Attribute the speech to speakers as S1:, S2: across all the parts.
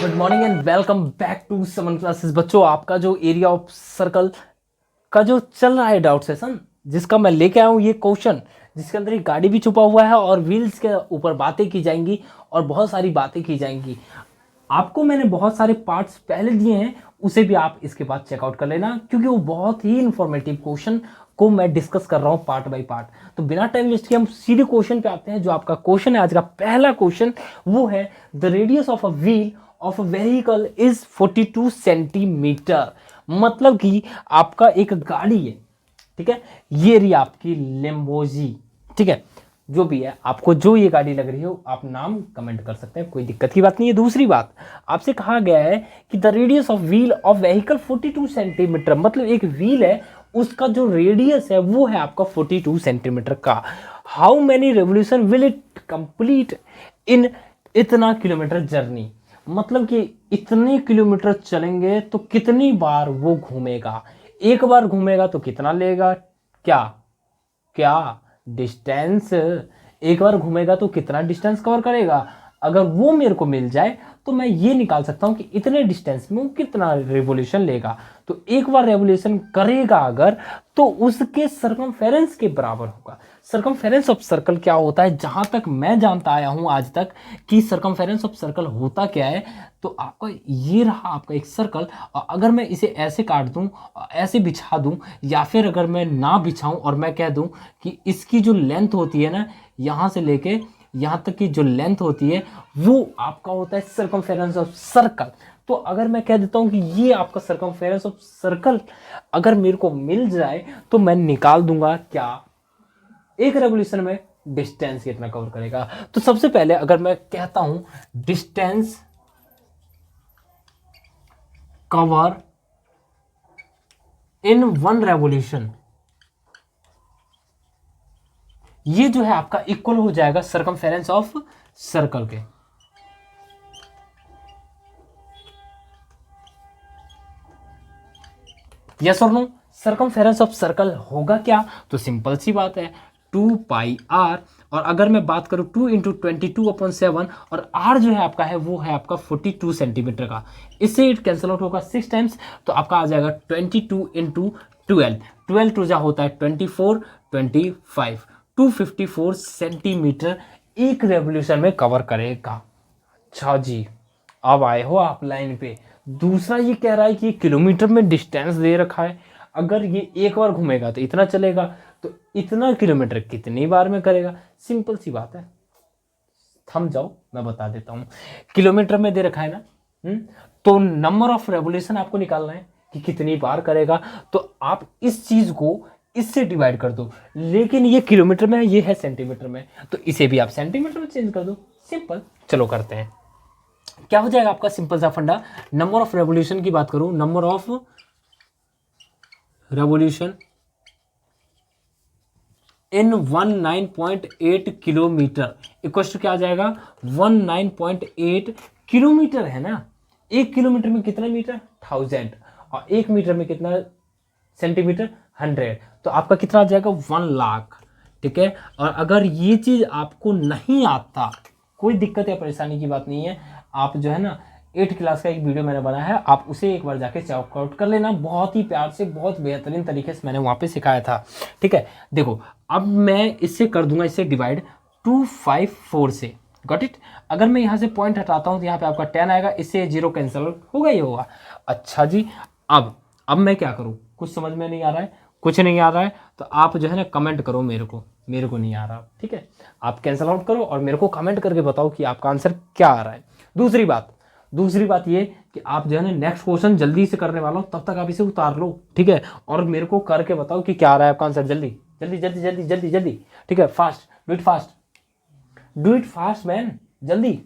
S1: Good morning and welcome back to समन classes. बच्चों, आपका जो एरिया ऑफ सर्कल का जो चल रहा है डाउट सेशन, जिसका मैं लेके आया हूँ ये क्वेश्चन, जिसके अंदर एक गाड़ी भी छुपा हुआ है और व्हील्स के ऊपर बातें की जाएंगी और बहुत सारी बातें की जाएंगी। आपको मैंने बहुत सारे पार्ट्स पहले दिए हैं, उसे भी आप इसके बाद चेकआउट कर लेना, क्योंकि वो बहुत ही इंफॉर्मेटिव क्वेश्चन को मैं डिस्कस कर रहा हूँ पार्ट बाय पार्ट। तो बिना टाइम वेस्ट किए हम सीधे क्वेश्चन पे आते हैं। जो आपका क्वेश्चन है आज का पहला क्वेश्चन, वो है the radius of a wheel of a vehicle is 42 centimetre. मतलब कि आपका एक गाड़ी है, ठीक है, ये रही आपकी लेम्बोर्गिनी, ठीक है, जो भी है, आपको जो ये गाड़ी लग रही हो आप नाम कमेंट कर सकते हैं, कोई दिक्कत की बात नहीं है। दूसरी बात, आपसे कहा गया है कि the radius of wheel of vehicle 42 centimetre, मतलब एक व्हील है, उसका जो रेडियस है वो है आपका 42 सेंटीमीटर का। How many revolution will it complete in इतना किलोमीटर जर्नी, मतलब कि इतने किलोमीटर चलेंगे तो कितनी बार वो घूमेगा। एक बार घूमेगा तो कितना लेगा, क्या क्या डिस्टेंस, एक बार घूमेगा तो कितना डिस्टेंस कवर करेगा। अगर वो मेरे को मिल जाए तो मैं ये निकाल सकता हूं कि इतने डिस्टेंस में वो कितना रेवोल्यूशन लेगा। तो एक बार रेवोल्यूशन करेगा अगर, तो उसके सर्कमफेरेंस के बराबर होगा। सर्कमफेरेंस ऑफ सर्कल क्या होता है, जहां तक मैं जानता आया हूं आज तक कि सर्कमफेरेंस ऑफ सर्कल होता क्या है, तो आपका ये रहा आपका एक सर्कल। अगर मैं इसे ऐसे काट दूं, ऐसे बिछा दूं, या फिर अगर मैं ना बिछाऊं और मैं कह दूं कि इसकी जो लेंथ होती है ना, यहां से लेके यहां तक की जो लेंथ होती है वो आपका होता है सर्कमफेरेंस ऑफ सर्कल। तो अगर मैं कह देता हूं कि ये आपका सर्कमफेरेंस ऑफ सर्कल अगर मेरे को मिल जाए, तो मैं निकाल दूंगा क्या, एक रेवोल्यूशन में डिस्टेंस कितना कवर करेगा। तो सबसे पहले अगर मैं कहता हूं distance cover in one revolution, ये जो है आपका इक्वल हो जाएगा सर्कमफेरेंस ऑफ सर्कल के। यस और नो, सर्कमफेरेंस ऑफ सर्कल होगा क्या, तो सिंपल सी बात है 2 पाई आर, और अगर मैं बात करूं 2 इंटू 22/7, और आर जो है आपका है वो है आपका 42 सेंटीमीटर का। इससे इट कैंसिल आउट होगा 6 टाइम्स, तो आपका आ जाएगा 22 इंटू 12, 12 टू जा होता है 24, 25, 254 सेंटीमीटर एक रेवोल्यूशन में कवर करेगा। अच्छा जी, अब आए हो आप लाइन पे। दूसरा ये कह रहा है कि किलोमीटर में डिस्टेंस दे रखा है, अगर ये एक बार घूमेगा तो इतना चलेगा, तो इतना किलोमीटर कितनी बार में करेगा। सिंपल सी बात है, थम जाओ मैं बता देता हूँ। किलोमीटर में दे रखा है ना, तो नंबर ऑफ रेवोल्यूशन आपको निकालना है कि कितनी बार करेगा, तो आप इस चीज को इससे डिवाइड कर दो। लेकिन ये किलोमीटर में है, ये है सेंटीमीटर में, तो इसे भी आप सेंटीमीटर में चेंज कर दो। सिंपल, चलो करते हैं। क्या हो जाएगा आपका सिंपल सा फंडा, नंबर ऑफ रेवोल्यूशन की बात करूं, number of revolution in 19.8 kilometre equal to क्या आ जाएगा, 19.8 किलोमीटर है ना। एक किलोमीटर में कितना मीटर, 1000, और एक मीटर में कितना सेंटीमीटर, 100, तो आपका कितना आ जाएगा 1 लाख, ठीक है। और अगर ये चीज आपको नहीं आता, कोई दिक्कत या परेशानी की बात नहीं है, आप जो है ना 8th क्लास का एक वीडियो मैंने बनाया है, आप उसे एक बार जाके चेकआउट कर लेना। बहुत ही प्यार से, बहुत बेहतरीन तरीके से मैंने वहाँ पे सिखाया था, ठीक है। देखो, अब मैं इससे कर दूंगा इसे डिवाइड 254 से, गॉट इट। अगर मैं यहाँ से पॉइंट हटाता हूँ तो यहाँ पे आपका 10 आएगा, इससे 0 कैंसिल होगा ही होगा। अच्छा जी, अब मैं क्या करूँ, कुछ समझ में नहीं आ रहा है, कुछ नहीं आ रहा है, तो आप जो है ना कमेंट करो, मेरे को नहीं आ रहा, ठीक है। आप कैंसिल आउट करो और मेरे को कमेंट करके बताओ कि आपका आंसर क्या आ रहा है। दूसरी बात ये कि आप जो है ना नेक्स्ट क्वेश्चन जल्दी से करने वाला हूँ, तब तक आप इसे उतार लो, ठीक है, और मेरे को करके बताओ कि क्या आ रहा है आपका आंसर। जल्दी जल्दी जल्दी जल्दी जल्दी जल्दी, ठीक है, fast, do it fast man, जल्दी।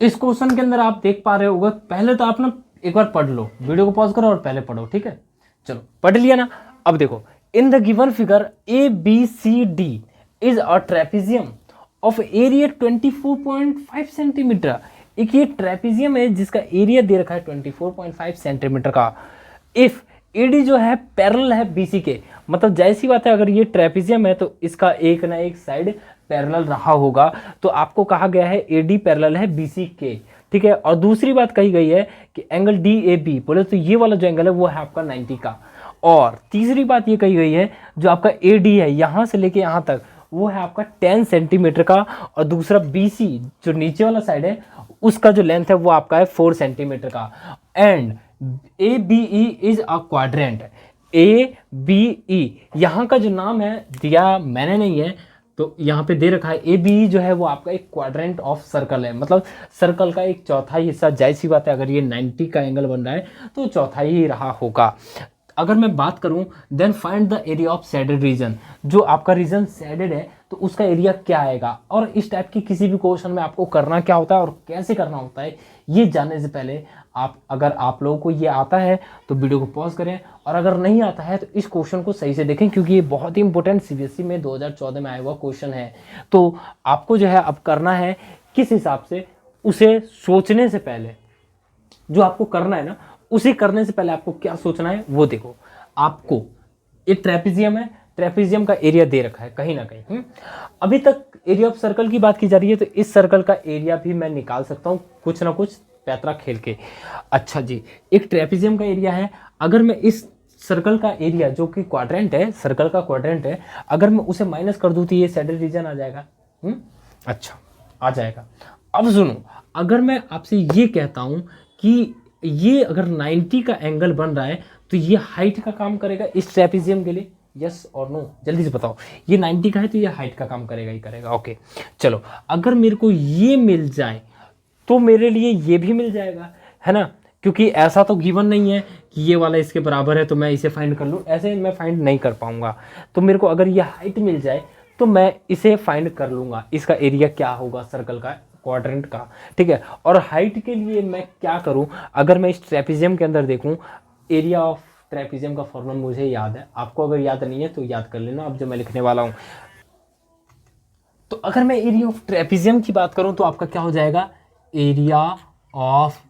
S1: इस क्वेश्चन के अंदर आप देख पा रहे होगा, पहले तो आप ना एक बार पढ़ लो, वीडियो को पॉज करो और पहले पढ़ो, ठीक है। चलो पढ़ लिया ना। अब देखो, in the given figure ABCD is a trapezium of area 24.5 centimetre. एक ये ट्रेपेजियम है जिसका एरिया दे रखा है 24.5 सेंटीमीटर का। इफ AD जो है पैरेलल है BC के, मतलब जैसी बात है, अगर ये ट्रेपेजियम है तो इसका एक ना एक साइड पैरेलल रहा होगा, तो आपको कहा गया है AD पैरेलल है BC के, ठीक है। और दूसरी बात कही गई है कि एंगल डी ए बी बोले तो ये वाला जो एंगल है वो है आपका 90 का। और तीसरी बात ये कही गई है जो आपका ए डी है यहाँ से लेके यहाँ तक वो है आपका 10 सेंटीमीटर का, और दूसरा बी सी जो नीचे वाला साइड है उसका जो लेंथ है वो आपका है 4 सेंटीमीटर का। And A B E is a quadrant. A B E यहाँ का जो नाम है दिया मैंने नहीं है, तो यहाँ पे दे रखा है ए बी जो है वो आपका एक क्वाड्रेंट ऑफ सर्कल है, मतलब सर्कल का एक चौथाई हिस्सा। जाहिर सी बात है अगर ये 90 का एंगल बन रहा है तो चौथाई ही रहा होगा। अगर मैं बात करूं then find the area of shaded region, जो आपका रीजन शेडेड है तो उसका एरिया क्या आएगा। और इस टाइप की किसी भी क्वेश्चन में आपको करना क्या होता है और कैसे करना होता है ये जानने से पहले अगर आप लोगों को ये आता है तो वीडियो को पॉज करें, और अगर नहीं आता है तो इस क्वेश्चन को सही से देखें क्योंकि ये बहुत ही इंपॉर्टेंट सीबीएसई में 2014 में आया हुआ क्वेश्चन है। तो आपको जो है अब करना है किस हिसाब से, उसे सोचने से पहले जो आपको करना है ना, उसे करने से पहले आपको क्या सोचना है वो देखो। आपको एक ट्रेपेजियम है, ट्रेपेजियम का एरिया दे रखा है कहीं ना कहीं। अभी तक एरिया ऑफ सर्कल की बात की जा रही है तो इस सर्कल का एरिया भी मैं निकाल सकता हूँ कुछ ना कुछ पैतरा खेल के। अच्छा जी, एक ट्रेपेजियम का एरिया है, अगर मैं इस सर्कल का एरिया जो कि क्वाड्रेंट है, सर्कल का क्वाड्रेंट है, अगर मैं उसे माइनस कर दूं तो ये सैडल रीजन आ जाएगा। अच्छा आ जाएगा। अब सुनो, अगर मैं आपसे ये कहता हूं कि ये अगर 90 का एंगल बन रहा है तो ये हाइट का काम करेगा इस ट्रेपेजियम के लिए, यस और नो, जल्दी से बताओ। ये 90 का है तो ये हाइट का काम करेगा ही करेगा। ओके चलो, अगर मेरे को ये मिल जाए तो मेरे लिए ये भी मिल जाएगा, है ना, क्योंकि ऐसा तो गिवन नहीं है कि ये वाला इसके बराबर है तो मैं इसे फाइंड कर लूँ, ऐसे मैं फाइंड नहीं कर पाऊंगा। तो मेरे को अगर ये हाइट मिल जाए तो मैं इसे फाइंड कर लूँगा, इसका एरिया क्या होगा सर्कल का, क्वाड्रेंट का, ठीक है। और हाइट के लिए मैं क्या करूँ, अगर मैं इस ट्रेपेजियम के अंदर देखूँ, एरिया ऑफ ट्रेपेजियम का फॉर्मूला मुझे याद है, आपको अगर याद नहीं है तो याद कर लेना अब जो मैं लिखने वाला हूँ। तो अगर मैं एरिया ऑफ ट्रेपेजियम की बात करूँ तो आपका क्या हो जाएगा, एरिया ऑफ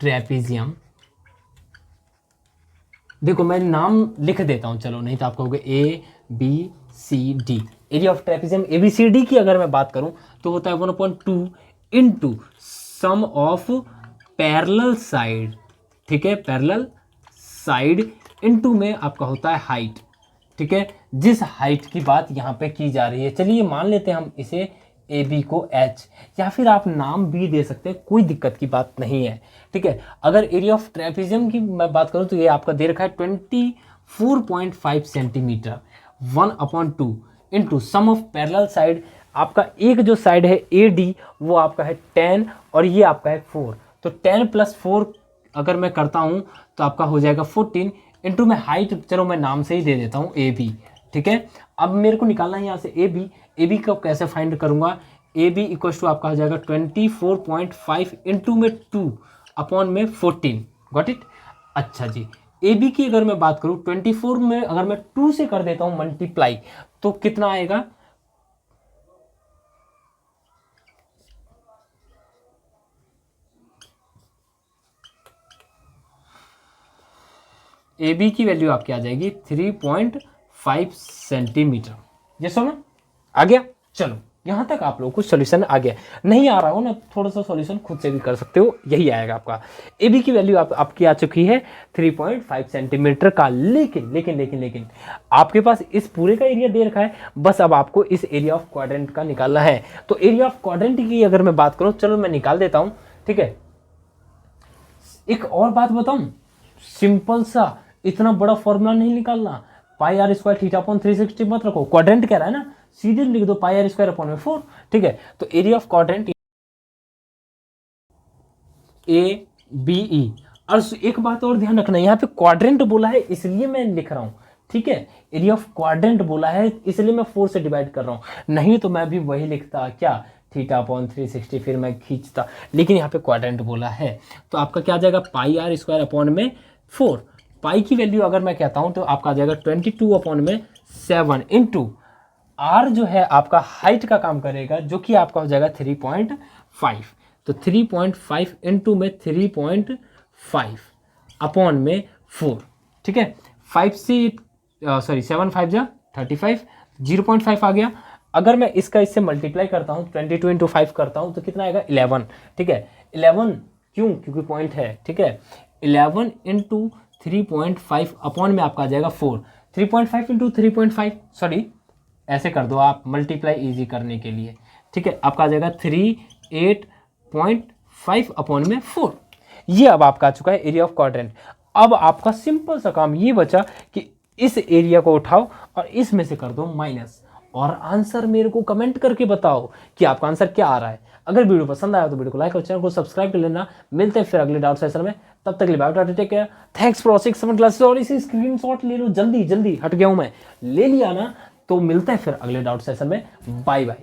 S1: ट्रेपेजियम, देखो मैं नाम लिख देता हूं चलो, नहीं तो आप कहोगे A B C D. Area of trapezium A B C D की अगर मैं बात करूं तो होता है 1/2 into sum of parallel side, ठीक है, पैरेलल साइड इंटू में आपका होता है हाइट, ठीक है, जिस हाइट की बात यहाँ पे की जा रही है। चलिए मान लेते हैं हम इसे ए बी को एच, या फिर आप नाम भी दे सकते हैं, कोई दिक्कत की बात नहीं है, ठीक है। अगर एरिया ऑफ ट्रेपेजियम की मैं बात करूं तो ये आपका दे रखा है 24.5 centimetre, 1/2 into sum of parallel side, आपका एक जो साइड है ए डी वो आपका है 10 और ये आपका है 4, तो 10 + 4 अगर मैं करता हूं तो आपका हो जाएगा 14 इंटू में हाइट, चलो मैं नाम से ही दे देता हूं ए बी, ठीक है। अब मेरे को निकालना है यहाँ से ए बी को कैसे फाइंड करूँगा, ए बी इक्वल टू आपका हो जाएगा 24.5 इंटू में 2/14, गॉट इट। अच्छा जी, ए बी की अगर मैं बात करूँ 24 में अगर मैं 2 से कर देता हूँ मल्टीप्लाई तो कितना आएगा, ए बी की वैल्यू आपकी आ जाएगी 3.5 सेंटीमीटर। ये सुनो आ गया, चलो यहाँ तक आप लोगों को सॉल्यूशन आ गया। नहीं आ रहा हो ना, थोड़ा सा सॉल्यूशन खुद से भी कर सकते हो, यही आएगा आपका। ए बी की वैल्यू आपकी आ चुकी है 3.5 सेंटीमीटर का, लेकिन लेकिन लेकिन लेकिन आपके पास इस पूरे का एरिया दे रखा है, बस अब आपको इस एरिया ऑफ क्वाड्रेंट का निकालना है। तो एरिया ऑफ क्वाड्रेंट की अगर मैं बात करूँ, चलो मैं निकाल देता हूँ, ठीक है। एक और बात बताऊँ, सिंपल सा, इतना बड़ा फॉर्मूला नहीं निकालना, पाई आर स्क्वायर थीटा अपॉन 360 मत रखो, क्वाड्रेंट कह रहा है ना, सीधे लिख दो पाई आर स्क्वायर अपॉन में 4, ठीक है। तो area of quadrant A B E. और एक बात और ध्यान रखना, यहाँ पे क्वाड्रेंट बोला है इसलिए मैं लिख रहा हूँ, ठीक है, एरिया ऑफ क्वाड्रेंट बोला है इसलिए मैं 4 से डिवाइड कर रहा हूँ, नहीं तो मैं भी वही लिखता क्या, थीटा अपॉन 360 फिर मैं खींचता, लेकिन यहाँ पे क्वाड्रेंट बोला है तो आपका क्या आ जाएगा, पाई आर स्क्वायर अपॉन में 4। पाई की वैल्यू अगर मैं कहता हूँ तो आपका आ जाएगा 22/7 इंटू आर जो है आपका हाइट का काम करेगा जो कि आपका हो जाएगा 3.5, तो 3.5 इंटू में 3.5 अपॉन में 4, ठीक है। 5 से सॉरी 7 5 जा 35, 0.5 आ गया। अगर मैं इसका इससे मल्टीप्लाई करता हूँ 22 इंटू 5 करता हूँ तो कितना आएगा 11, ठीक है 11 क्यों, क्योंकि पॉइंट है, ठीक है 11 इंटू 3.5 अपॉन में आपका आ जाएगा 4, 3.5 इंटू 3.5 सॉरी ऐसे कर दो आप मल्टीप्लाई इजी करने के लिए, ठीक है आपका आ जाएगा 38.5 अपॉन में 4। ये अब आपका आ चुका है एरिया ऑफ क्वाड्रेंट। अब आपका सिंपल सा काम ये बचा कि इस एरिया को उठाओ और इसमें से कर दो माइनस, और आंसर मेरे को कमेंट करके बताओ कि आपका आंसर क्या आ रहा है। अगर वीडियो पसंद आया तो वीडियो को लाइक और चैनल को सब्सक्राइब कर लेना। मिलते हैं फिर अगले डाउट सेशन में, तब तक के लिए bye bye, take care, thanks for watching 7 classes. और इसी स्क्रीनशॉट ले लो, जल्दी जल्दी हट गया हूं मैं, ले लिया ना, तो मिलते हैं फिर अगले डाउट सेशन में, बाय बाय।